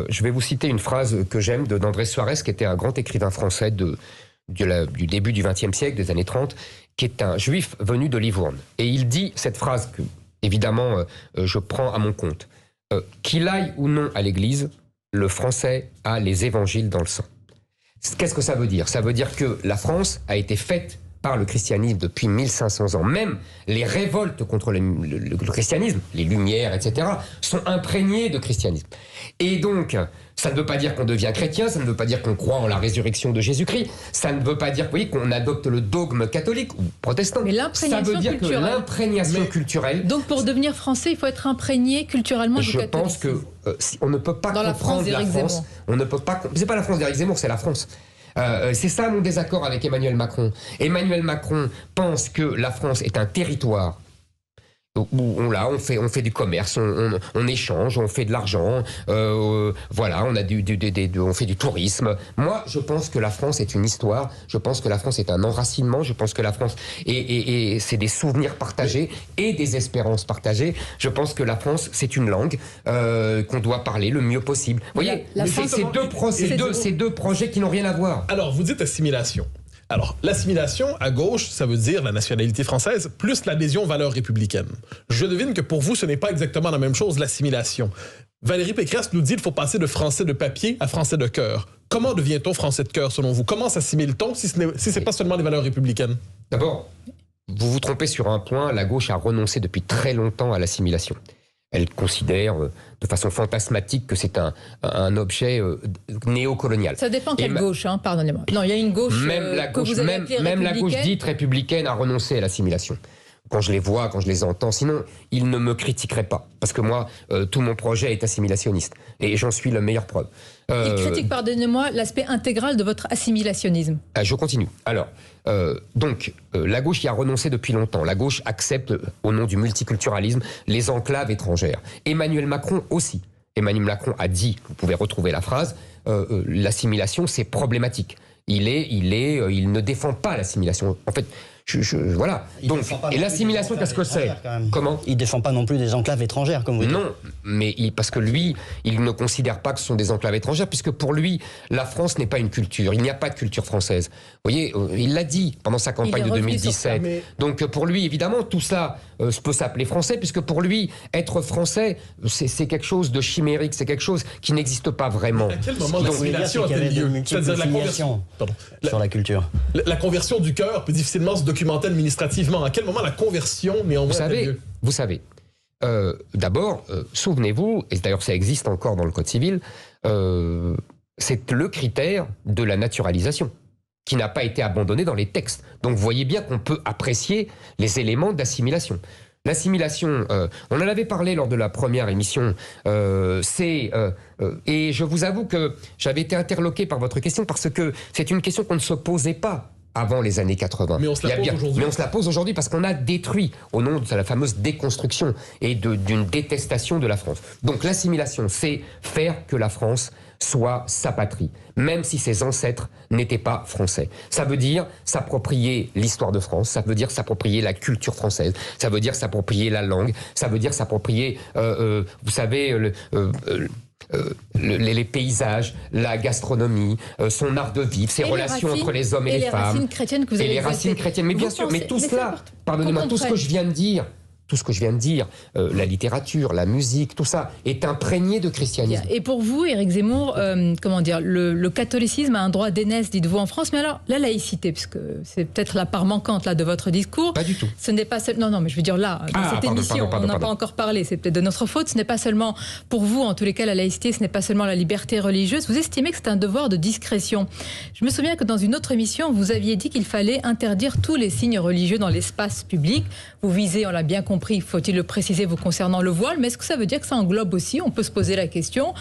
je vais vous citer une phrase que j'aime d'André Suarez, qui était un grand écrivain français du début du XXe siècle, des années 30, qui est un juif venu de Livourne. Et il dit cette phrase que, évidemment, je prends à mon compte. Qu'il aille ou non à l'église, le français a les évangiles dans le sang. Qu'est-ce que ça veut dire? Ça veut dire que la France a été faite par le christianisme depuis 1500 ans. Même les révoltes contre le christianisme, les Lumières, etc., sont imprégnées de christianisme. Et donc, ça ne veut pas dire qu'on devient chrétien, ça ne veut pas dire qu'on croit en la résurrection de Jésus-Christ, ça ne veut pas dire qu'on adopte le dogme catholique ou protestant. Mais ça veut dire que l'imprégnation culturelle... Donc pour devenir français, il faut être imprégné culturellement du catholicisme. Je pense que on ne peut pas comprendre la France. On ne peut pas... C'est pas la France d'Éric Zemmour, c'est la France. C'est ça mon désaccord avec Emmanuel Macron. Emmanuel Macron pense que la France est un territoire où on fait du commerce, on échange, on fait de l'argent, voilà, on fait du tourisme. Moi, je pense que la France est une histoire, je pense que la France est un enracinement, je pense que la France et c'est des souvenirs partagés et des espérances partagées. Je pense que la France, c'est une langue qu'on doit parler le mieux possible. Vous voyez, c'est deux projets qui n'ont rien à voir. Alors, vous dites assimilation. Alors, l'assimilation, à gauche, ça veut dire la nationalité française, plus l'adhésion aux valeurs républicaines. Je devine que pour vous, ce n'est pas exactement la même chose, l'assimilation. Valérie Pécresse nous dit qu'il faut passer de français de papier à français de cœur. Comment devient-on français de cœur, selon vous? Comment s'assimile-t-on si ce n'est pas seulement les valeurs républicaines? D'abord, vous vous trompez sur un point, la gauche a renoncé depuis très longtemps à l'assimilation. Elle considère de façon fantasmatique que c'est un objet néocolonial. Ça dépend quelle gauche, hein, pardonnez-moi. Non, il y a une gauche même la gauche, même la gauche dite républicaine a renoncé à l'assimilation. Quand je les vois, quand je les entends, sinon ils ne me critiqueraient pas. Parce que moi, tout mon projet est assimilationniste. Et j'en suis la meilleure preuve. Ils critiquent, pardonnez-moi, l'aspect intégral de votre assimilationnisme. Je continue. Alors, la gauche y a renoncé depuis longtemps. La gauche accepte, au nom du multiculturalisme, les enclaves étrangères. Emmanuel Macron aussi. Emmanuel Macron a dit, vous pouvez retrouver la phrase, l'assimilation c'est problématique. Il ne défend pas l'assimilation. En fait, voilà. Donc, et l'assimilation, qu'est-ce que c'est? Comment? Il ne défend pas non plus des enclaves étrangères, comme vous dites. Non, mais parce que lui, il ne considère pas que ce sont des enclaves étrangères, puisque pour lui, la France n'est pas une culture. Il n'y a pas de culture française. Vous voyez, il l'a dit pendant sa campagne de 2017. Donc pour lui, évidemment, tout ça peut s'appeler français, puisque pour lui, être français, c'est quelque chose de chimérique, c'est quelque chose qui n'existe pas vraiment. À quel moment l'assimilation a-t-elle lieu? C'est-à-dire la conversion sur la culture. La conversion du cœur peut difficilement se documenter administrativement. À quel moment la conversion, néanmoins, a-t-elle lieu? Vous savez, d'abord, souvenez-vous, et d'ailleurs ça existe encore dans le Code civil, c'est le critère de la naturalisation. qui n'a pas été abandonné dans les textes. Donc vous voyez bien qu'on peut apprécier les éléments d'assimilation. L'assimilation, on en avait parlé lors de la première émission, et je vous avoue que j'avais été interloqué par votre question parce que c'est une question qu'on ne se posait pas avant les années 80. Mais on se la pose aujourd'hui. Mais on se la pose aujourd'hui parce qu'on a détruit, au nom de la fameuse déconstruction et d'une détestation de la France. Donc l'assimilation, c'est faire que la France soit sa patrie, même si ses ancêtres n'étaient pas français. Ça veut dire s'approprier l'histoire de France, ça veut dire s'approprier la culture française, ça veut dire s'approprier la langue, ça veut dire s'approprier, vous savez, les paysages, la gastronomie, son art de vivre, ses relations entre les hommes et les femmes. Et les racines chrétiennes que vous avez Et les racines chrétiennes, mais bien sûr, mais tout cela, pardonnez-moi, tout ce que je viens de dire, la littérature, la musique, tout ça est imprégné de christianisme. Et pour vous, Éric Zemmour, le catholicisme a un droit d'aînesse, dites-vous, en France, mais alors la laïcité, puisque c'est peut-être la part manquante là de votre discours. Pas du tout. Ce n'est pas seulement, non, mais je veux dire là, dans cette émission, on n'a pas encore parlé, c'est peut-être de notre faute. Ce n'est pas seulement pour vous, en tous les cas, la laïcité, ce n'est pas seulement la liberté religieuse. Vous estimez que c'est un devoir de discrétion. Je me souviens que dans une autre émission, vous aviez dit qu'il fallait interdire tous les signes religieux dans l'espace public. Vous visez, on l'a bien compris, faut-il le préciser vous concernant le voile, mais est-ce que ça veut dire que ça englobe aussi, on peut se poser la question,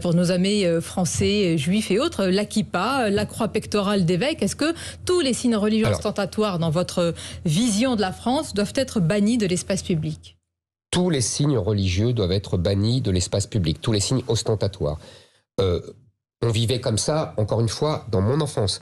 pour nos amis français, juifs et autres, la kippa, la croix pectorale d'évêque, est-ce que tous les signes religieux ostentatoires dans votre vision de la France doivent être bannis de l'espace public? Tous les signes religieux doivent être bannis de l'espace public, tous les signes ostentatoires. On vivait comme ça, encore une fois, dans mon enfance.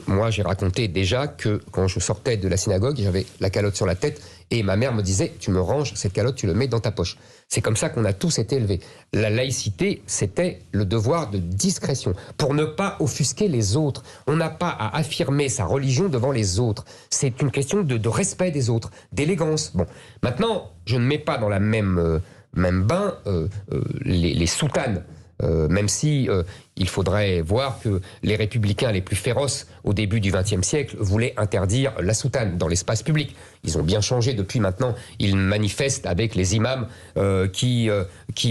Moi, j'ai raconté déjà que quand je sortais de la synagogue, j'avais la calotte sur la tête et ma mère me disait « tu me ranges cette calotte, tu le mets dans ta poche ». C'est comme ça qu'on a tous été élevés. La laïcité, c'était le devoir de discrétion, pour ne pas offusquer les autres. On n'a pas à affirmer sa religion devant les autres. C'est une question de respect des autres, d'élégance. Bon, maintenant, je ne mets pas dans la même bain les soutanes. Même si il faudrait voir que les républicains les plus féroces au début du XXe siècle voulaient interdire la soutane dans l'espace public. Ils ont bien changé depuis maintenant. Ils manifestent avec les imams qui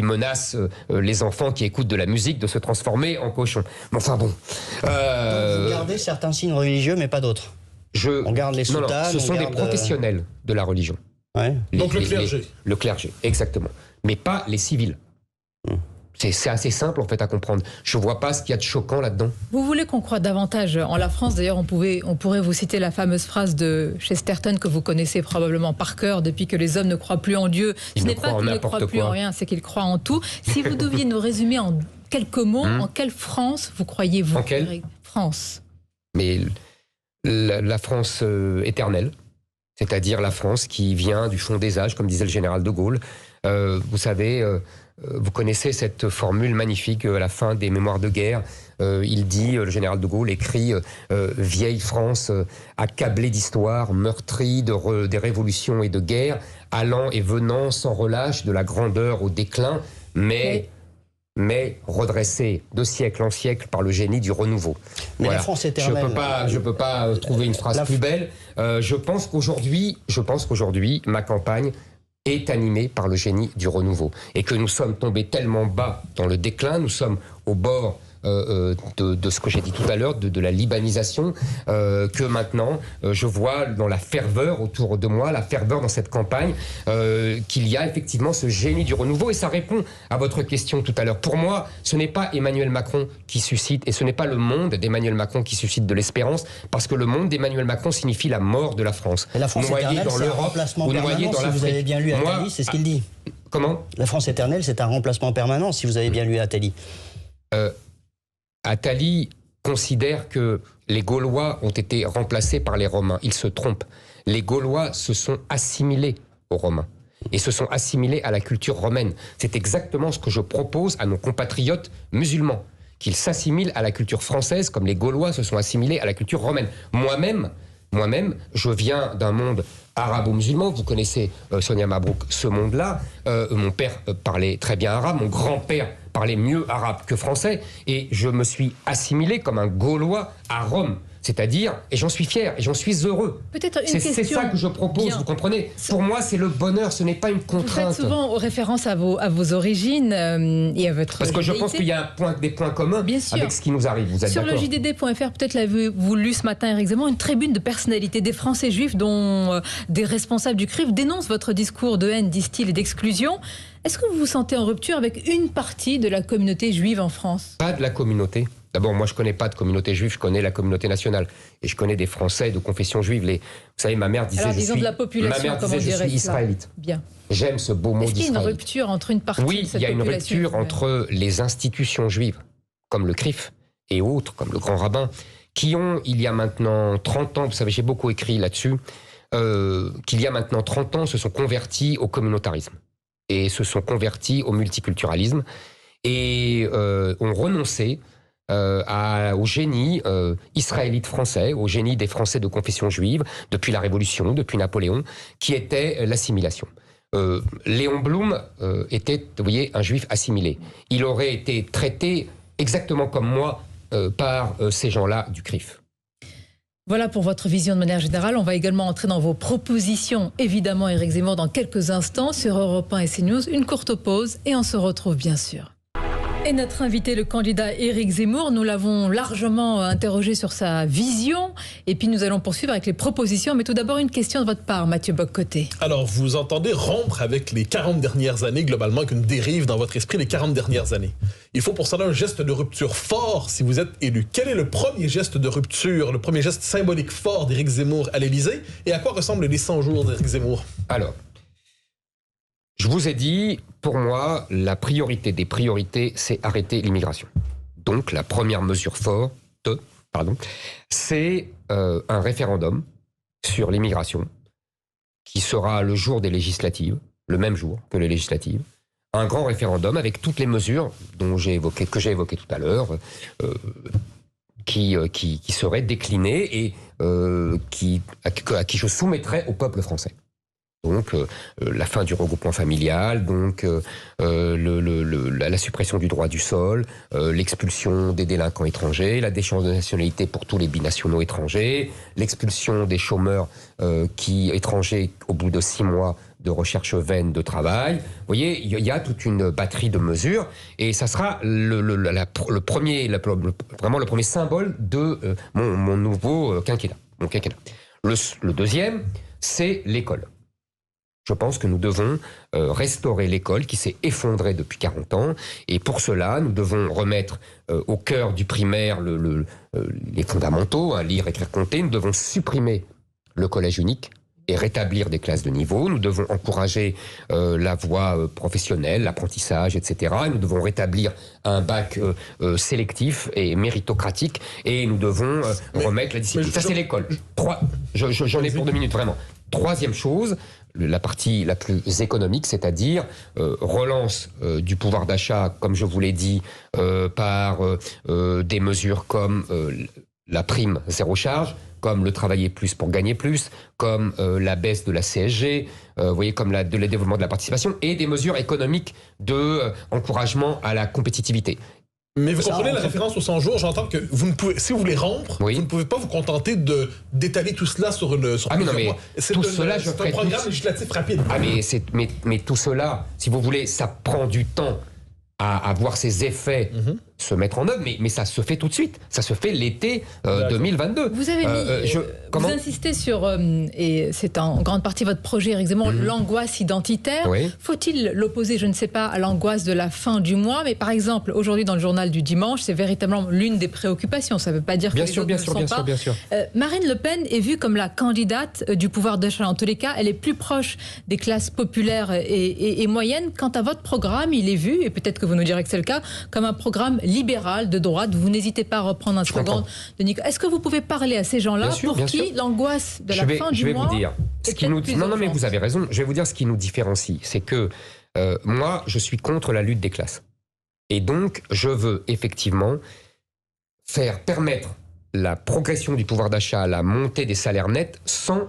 menacent les enfants qui écoutent de la musique de se transformer en cochons. Enfin bon. Donc vous gardez certains signes religieux, mais pas d'autres. On garde les soutanes. Ce sont des professionnels de la religion. Ouais. Donc le clergé. Le clergé, exactement. Mais pas les civils. C'est assez simple en fait à comprendre. Je ne vois pas ce qu'il y a de choquant là-dedans. Vous voulez qu'on croie davantage en la France? D'ailleurs, on pourrait vous citer la fameuse phrase de Chesterton que vous connaissez probablement par cœur depuis que les hommes ne croient plus en Dieu. Ce n'est pas qu'ils ne croient plus en rien, c'est qu'ils croient en tout. Si vous deviez nous résumer en quelques mots, en quelle France vous croyez-vous? En quelle France? Mais la France éternelle, c'est-à-dire la France qui vient du fond des âges, comme disait le général de Gaulle. Vous savez... vous connaissez cette formule magnifique à la fin des Mémoires de guerre. Il dit, le général de Gaulle écrit « Vieille France, accablée d'histoire, meurtrie des révolutions et de guerres, allant et venant sans relâche de la grandeur au déclin, mais redressée de siècle en siècle par le génie du renouveau. » Mais voilà. La France éternelle... Je peux pas trouver une phrase plus belle. Je pense qu'aujourd'hui, ma campagne est animé par le génie du renouveau. Et que nous sommes tombés tellement bas dans le déclin, nous sommes au bord de ce que j'ai dit tout à l'heure, de la libanisation, que maintenant, je vois dans la ferveur autour de moi, la ferveur dans cette campagne, qu'il y a effectivement ce génie du renouveau. Et ça répond à votre question tout à l'heure. Pour moi, ce n'est pas Emmanuel Macron qui suscite, et ce n'est pas le monde d'Emmanuel Macron qui suscite de l'espérance, parce que le monde d'Emmanuel Macron signifie la mort de la France. Et la France éternelle, c'est un remplacement permanent, si vous avez bien lu Attali, c'est ce qu'il dit. Comment ? La France éternelle, c'est un remplacement permanent, si vous avez bien lu Attali. Attali considère que les Gaulois ont été remplacés par les Romains. Il se trompe. Les Gaulois se sont assimilés aux Romains et se sont assimilés à la culture romaine. C'est exactement ce que je propose à nos compatriotes musulmans, qu'ils s'assimilent à la culture française comme les Gaulois se sont assimilés à la culture romaine. Moi-même, je viens d'un monde arabo-musulman. Vous connaissez, Sonia Mabrouk, ce monde-là. Mon père parlait très bien arabe, mon grand-père parlait mieux arabe que français, et je me suis assimilé comme un Gaulois à Rome. c'est-à-dire, et j'en suis fier, et j'en suis heureux. Peut-être une question. C'est ça que je propose, Bien. vous comprenez? Pour moi, c'est le bonheur, ce n'est pas une Vous contrainte. faites souvent référence à vos origines et à votre Parce que je pense judéité. qu'il y a des points communs Bien sûr. avec ce qui nous arrive, vous êtes Sur le d'accord? JDD.fr, peut-être l'avez-vous lu ce matin, Éric Zemmour, une tribune de personnalités des Français juifs dont des responsables du CRIF dénoncent votre discours de haine, disent-ils, et d'exclusion. Est-ce que vous vous sentez en rupture avec une partie de la communauté juive en France? Pas de la communauté. D'abord, moi, je connais pas de communauté juive, je connais la communauté nationale. Et je connais des Français de confession juive. Vous savez, ma mère disait... Alors, disons de la population, ma mère comment disait, je suis dirait-il israélite. Bien. J'aime ce beau mot Est-ce qu'il y a une d'israélite. rupture entre une partie de Oui, cette il y a une population rupture entre les institutions juives, comme le CRIF, et autres, comme le Grand Rabbin, qui ont, il y a maintenant 30 ans, vous savez, j'ai beaucoup écrit là-dessus, qu'il y a maintenant 30 ans, se sont convertis au communautarisme et se sont convertis au multiculturalisme et ont renoncé au génie israélite français, au génie des Français de confession juive, depuis la Révolution, depuis Napoléon, qui était l'assimilation. Léon Blum était, vous voyez, un juif assimilé. Il aurait été traité exactement comme moi par ces gens-là du CRIF. Voilà pour votre vision de manière générale. On va également entrer dans vos propositions, évidemment, Éric Zemmour, dans quelques instants sur Europe 1 et CNews. Une courte pause et on se retrouve bien sûr. Et notre invité, le candidat Éric Zemmour, nous l'avons largement interrogé sur sa vision. Et puis nous allons poursuivre avec les propositions. Mais tout d'abord, une question de votre part, Mathieu Bock-Côté. Alors, vous entendez rompre avec les 40 dernières années, globalement, avec une dérive dans votre esprit les 40 dernières années. Il faut pour cela un geste de rupture fort si vous êtes élu. Quel est le premier geste de rupture, le premier geste symbolique fort d'Éric Zemmour à l'Élysée? Et à quoi ressemblent les 100 jours d'Éric Zemmour? Alors, je vous ai dit, pour moi, la priorité des priorités, c'est arrêter l'immigration. Donc, la première mesure forte, c'est un référendum sur l'immigration qui sera le jour des législatives, le même jour que les législatives. Un grand référendum avec toutes les mesures que j'ai évoquées tout à l'heure, qui seraient déclinées et à qui je soumettrai au peuple français. Donc la fin du regroupement familial, donc la suppression du droit du sol, l'expulsion des délinquants étrangers, la déchéance de nationalité pour tous les binationaux étrangers, l'expulsion des chômeurs étrangers au bout de 6 mois de recherche vaine de travail. Vous voyez, il y a toute une batterie de mesures et ça sera le premier symbole de mon nouveau quinquennat. Le deuxième, c'est l'école. Je pense que nous devons restaurer l'école qui s'est effondrée depuis 40 ans. Et pour cela, nous devons remettre au cœur du primaire les fondamentaux, lire, écrire, compter. Nous devons supprimer le collège unique et rétablir des classes de niveau. Nous devons encourager la voie professionnelle, l'apprentissage, etc. Et nous devons rétablir un bac sélectif et méritocratique. Et nous devons remettre la discipline. Ça, c'est l'école. J'en ai pour 2 minutes, vraiment. Troisième chose, la partie la plus économique, c'est-à-dire relance du pouvoir d'achat, comme je vous l'ai dit, par des mesures comme la prime zéro charge, comme le travailler plus pour gagner plus, comme la baisse de la CSG, vous voyez, comme le développement de la participation, et des mesures économiques d'encouragement à la compétitivité. Mais vous comprenez la référence aux 100 jours, j'entends que vous ne pouvez, si vous voulez rompre, vous ne pouvez pas vous contenter d'étaler tout cela sur plusieurs mois. C'est un programme législatif rapide. Mais tout cela, si vous voulez, ça prend du temps à voir ses effets se mettre en œuvre, mais ça se fait tout de suite. Ça se fait l'été 2022. Vous avez vous insistez sur, et c'est en grande partie votre projet, Éric Zemmour, l'angoisse identitaire. Oui. Faut-il l'opposer, je ne sais pas, à l'angoisse de la fin du mois? Mais par exemple, aujourd'hui, dans le journal du dimanche, c'est véritablement l'une des préoccupations. Ça ne veut pas dire que les autres ne le sont pas. Bien sûr. Marine Le Pen est vue comme la candidate du pouvoir d'achat. En tous les cas, elle est plus proche des classes populaires et moyennes. Quant à votre programme, il est vu, et peut-être que vous nous direz que c'est le cas, comme un programme libéral de droite. Vous n'hésitez pas à reprendre un slogan de Nicolas. Est-ce que vous pouvez parler à ces gens-là pour qui l'angoisse de la fin du mois vous dire ce qui nous non, mais vous avez raison. Je vais vous dire ce qui nous différencie. C'est que moi, je suis contre la lutte des classes. Et donc, je veux effectivement faire permettre la progression du pouvoir d'achat, la montée des salaires nets sans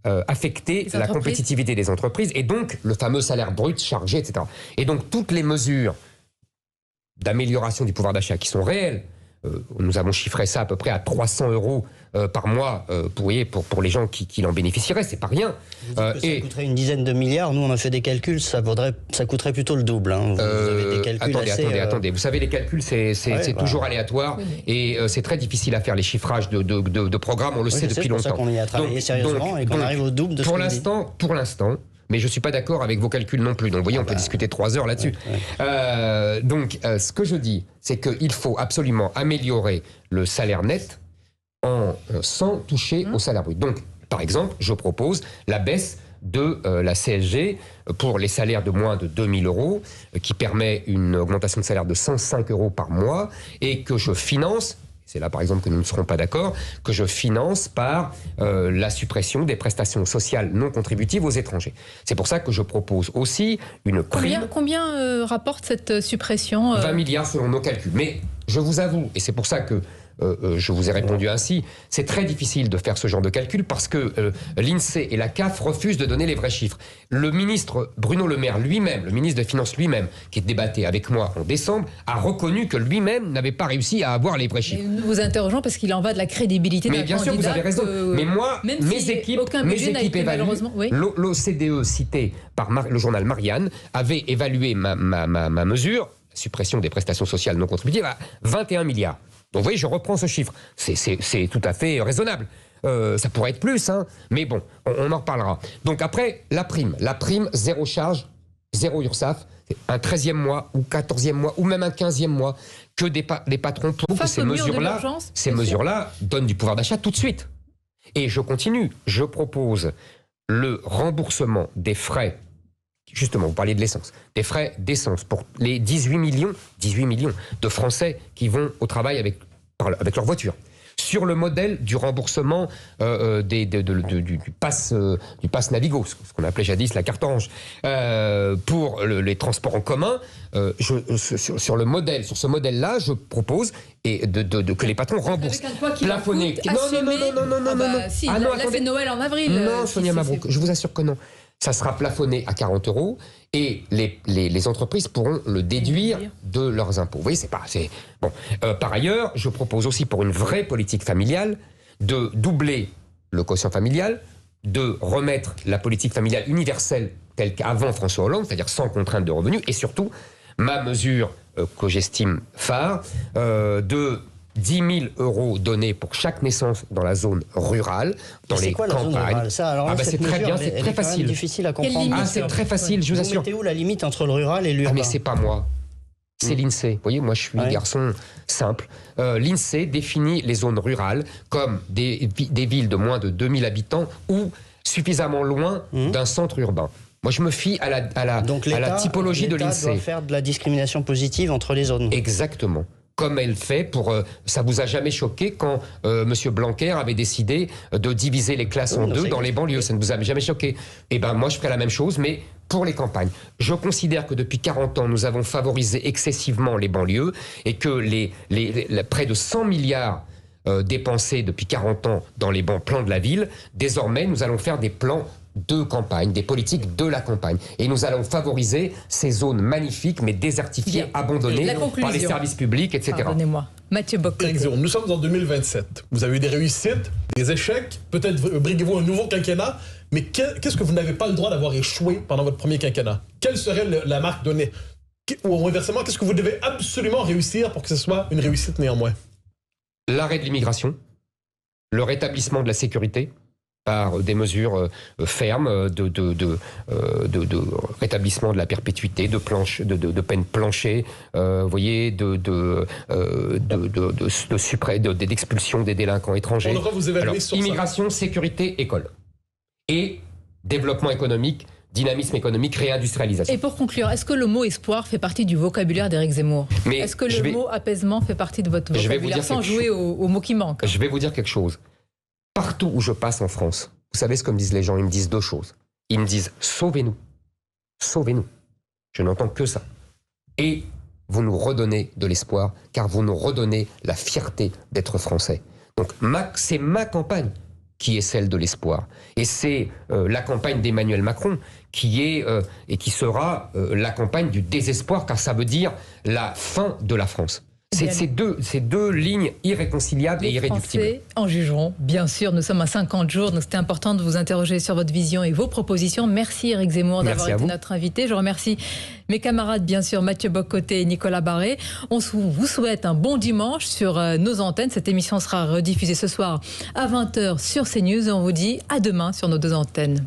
affecter la compétitivité des entreprises et donc le fameux salaire brut chargé, etc. Et donc toutes les mesures d'amélioration du pouvoir d'achat qui sont réelles, nous avons chiffré ça à peu près à 300 € par mois pour les gens qui en bénéficieraient, c'est pas rien. Vous dites que ça coûterait une dizaine de milliards, nous on a fait des calculs, ça coûterait plutôt le double. Hein. Vous avez des calculs attendez, vous savez les calculs c'est toujours aléatoire et c'est très difficile à faire les chiffrages de programmes, on le sait depuis longtemps. C'est pour ça qu'on y a travaillé sérieusement et qu'on arrive au double de ce qu'on dit. Pour l'instant, mais je ne suis pas d'accord avec vos calculs non plus. Donc, vous voyez, on peut discuter 3 heures là-dessus. Ce que je dis, c'est qu'il faut absolument améliorer le salaire net sans toucher au salaire brut. Donc, par exemple, je propose la baisse de la CSG pour les salaires de moins de 2 000 €, qui permet une augmentation de salaire de 105 € par mois, et que je finance... C'est là, par exemple, que nous ne serons pas d'accord, que je finance par la suppression des prestations sociales non contributives aux étrangers. C'est pour ça que je propose aussi une prime. Combien rapporte cette suppression 20 milliards selon nos calculs. Mais je vous avoue, et c'est pour ça que je vous ai répondu ainsi, c'est très difficile de faire ce genre de calcul parce que l'INSEE et la CAF refusent de donner les vrais chiffres. Le ministre Bruno Le Maire lui-même, le ministre des Finances lui-même, qui débattait avec moi en décembre, a reconnu que lui-même n'avait pas réussi à avoir les vrais chiffres. Nous vous interrogeons parce qu'il en va de la crédibilité d'un candidat. Mais bien sûr, vous avez raison. Mais moi, mes équipes évaluent. Oui. L'OCDE, cité par le journal Marianne, avait évalué ma mesure, suppression des prestations sociales non contributives, à 21 milliards. Donc vous voyez, je reprends ce chiffre. C'est tout à fait raisonnable. Ça pourrait être plus, hein, mais bon, on en reparlera. Donc après, la prime, zéro charge, zéro URSSAF, un 13e mois ou 14e mois ou même un 15e mois, que les patrons trouvent que ces mesures-là donnent du pouvoir d'achat tout de suite. Et je continue, je propose le remboursement des frais. Justement, vous parliez de l'essence. Des frais d'essence pour les 18 millions de Français qui vont au travail avec leur voiture. Sur le modèle du remboursement du pass Navigo, ce qu'on appelait jadis la carte orange, pour les transports en commun, sur ce modèle-là, je propose que les patrons remboursent. Plafonné. Non, c'est Noël en avril. Non, Sonia Mabrouk, je vous assure que non. Ça sera plafonné à 40 € et les entreprises pourront le déduire de leurs impôts. Vous voyez, c'est pas assez. Bon. Par ailleurs, je propose aussi pour une vraie politique familiale de doubler le quotient familial, de remettre la politique familiale universelle telle qu'avant François Hollande, c'est-à-dire sans contrainte de revenus, et surtout, ma mesure que j'estime phare, de 10 000 € donnés pour chaque naissance dans la zone rurale, dans les campagnes. La zone rurale, ça, alors c'est très bien, c'est très facile. Difficile à comprendre. C'est très facile, je vous assure. Vous mettez où la limite entre le rural et l'urbain? Mais c'est pas moi. C'est l'INSEE. Vous voyez, moi je suis garçon simple. L'INSEE définit les zones rurales comme des villes de moins de 2000 habitants ou suffisamment loin d'un centre urbain. Moi, je me fie à la typologie de l'INSEE. L'État doit faire de la discrimination positive entre les zones. Exactement. Comme elle fait ça vous a jamais choqué quand M. Blanquer avait décidé de diviser les classes en deux dans les banlieues, ça ne vous a jamais choqué. Eh ben moi je ferai la même chose, mais pour les campagnes. Je considère que depuis 40 ans, nous avons favorisé excessivement les banlieues et que près de 100 milliards dépensés depuis 40 ans dans les plans de la ville, désormais nous allons faire des plans de campagne, des politiques de la campagne. Et nous allons favoriser ces zones magnifiques, mais désertifiées, abandonnées par les services publics, etc. Pardonnez-moi. Mathieu Bock-Côté. Nous sommes en 2027. Vous avez eu des réussites, des échecs, peut-être briguez-vous un nouveau quinquennat, mais qu'est-ce que vous n'avez pas le droit d'avoir échoué pendant votre premier quinquennat? Quelle serait la marque donnée? Ou inversement, qu'est-ce que vous devez absolument réussir pour que ce soit une réussite néanmoins? L'arrêt de l'immigration, le rétablissement de la sécurité, par des mesures fermes de rétablissement de la perpétuité, de peine planchée, vous voyez, d'expulsion des délinquants étrangers. On devra vous évaluer. Alors, sur immigration, sécurité, école. Et développement économique, dynamisme économique, réindustrialisation. Et pour conclure, est-ce que le mot espoir fait partie du vocabulaire d'Éric Zemmour? Est-ce que le mot apaisement fait partie de votre vocabulaire sans jouer au mot qui manque? Je vais vous dire quelque chose. Partout où je passe en France, vous savez ce que me disent les gens? Ils me disent deux choses. Ils me disent « Sauvez-nous. Sauvez-nous. » Je n'entends que ça. Et vous nous redonnez de l'espoir, car vous nous redonnez la fierté d'être français. Donc c'est ma campagne qui est celle de l'espoir. Et c'est la campagne d'Emmanuel Macron qui est et qui sera la campagne du désespoir, car ça veut dire la fin de la France. C'est deux lignes irréconciliables et irréductibles. Les Français en jugeront, bien sûr. Nous sommes à 50 jours, donc c'était important de vous interroger sur votre vision et vos propositions. Merci Éric Zemmour d'avoir été notre invité. Je remercie mes camarades, bien sûr, Mathieu Bock-Côté et Nicolas Barré. On vous souhaite un bon dimanche sur nos antennes. Cette émission sera rediffusée ce soir à 20h sur CNews et on vous dit à demain sur nos deux antennes.